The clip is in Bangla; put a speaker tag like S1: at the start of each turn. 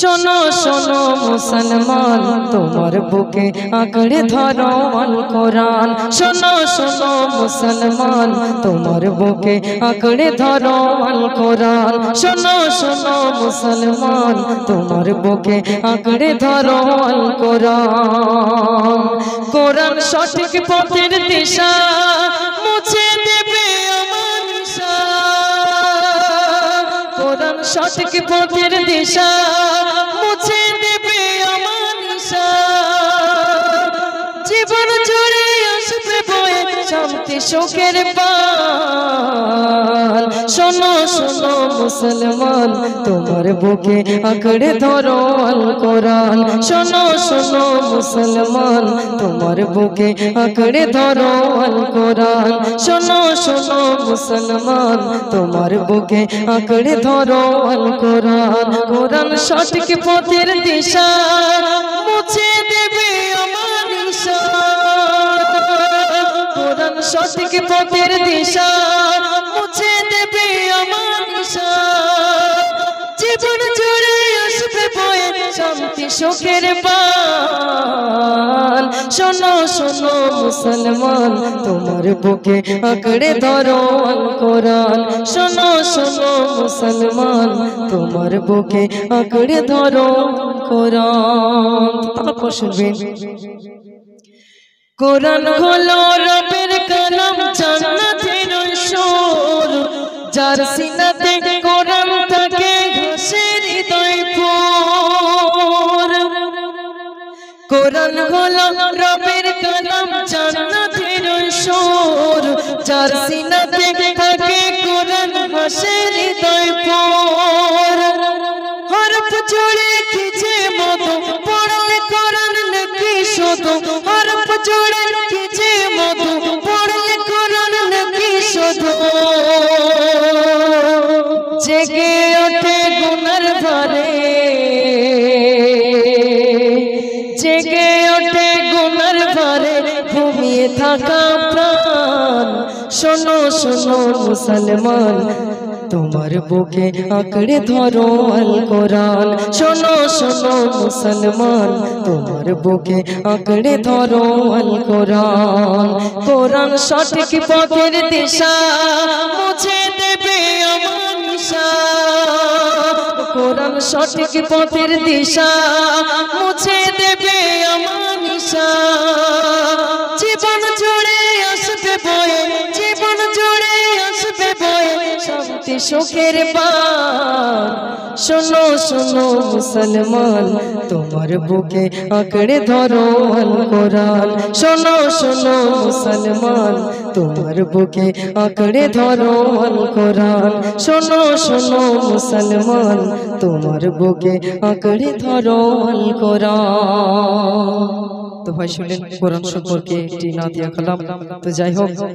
S1: শোনো শোনো মুসলমান তোমার বুকে আঁকড়ে ধরো আল কোরআন। শোনো শোনো মুসলমান তোমার বুকে আঁকড়ে ধরো আল কোরআন। শোনো শোনো মুসলমান তোমার বুকে আঁকড়ে ধরো আল কোরআন। কোরআন সঠিক পথের দিশা মুছে দেবে আমার নিশা। কোরআন সঠিক পথের দিশা মুছে দেবে আমার নিশা। জীবন জুড়ে আসবে বয়ে শান্তি সুখের পাল। শোনো শোনো মুসলমান তোমার বুকে আঁকড়ে ধরো আল কোরআন। শোনো শোনো মুসলমান তোমার বুকে আঁকড়ে ধরো আল কোরআন। শোনো শোনো মুসলমান তোমার বুকে আঁকড়ে ধরো আল কোরআন। কোরআন সঠিক পথের দিশা মুছে দেবে আমার নিশা। কোরআন সঠিক পথের দিশা মুছে দেবে আমার নিশা। জীবন জুড়ে আসবে বয়ে শান্তি সুখের পাল। শোনো শোনো মুসলমান তোমার বুকে আঁকড়ে ধরো আল কোরআন। শোনো শোনো মুসলমান তোমার বুকে আঁকড়ে ধরো কোরআন। তারপর শুনবেন কোরআন হলো রবের কালাম জান্নাতের সুর। যার সিনাতে কোরআন থাকে ঘাসের হৃদয় ফুল। কোরআন হলো রবের কালাম জান্নাতের সুর। যার সিনাতে থাকে কোরআন ঘাসের হৃদয় ফুল। হরফ জুড়ে খিচে মতো পড়লে কোরআন নাকি শুধু। হরফ জুড়ে খিচে মতো পড়লে কোরআন নাকি শুধু। জেগে ওঠে গুনার ভারে জেগে ওঠে গুনার ভারে ঘুমিয়ে থাকা প্রাণ। শোনো শোনো মুসলমান তোমার বুকে আঁকড়ে ধরো আল কোরআন। শোনো শোনো মুসলমান তোমার বুকে আঁকড়ে ধরো আল কোরআন। কোরআন সঠিক পথের দিশা মুছে দেবে আমার নিশা। কোরআন সঠিক পথের দিশা মুছে দেবে আমার নিশা। জীবন জুড়ে আসবে বয়ে জীবন জুড়ে আসবে বয়ে শান্তি সুখের পাল। শোনো শোনো মুসলমান তোমার বুকে আঁকড়ে ধরো আল কোরআন। শোনো শোনো মুসলমান তোমার বুকে আঁকড়ে ধরো আল কোরআন। শোনো শোনো মুসলমান তোমার বুকে আঁকড়ে ধরো আল কোরআন। তো ভাই শুনলেন কোরআন সম্পর্কে একটি নাতিয়া কালাম। তো যাই হোক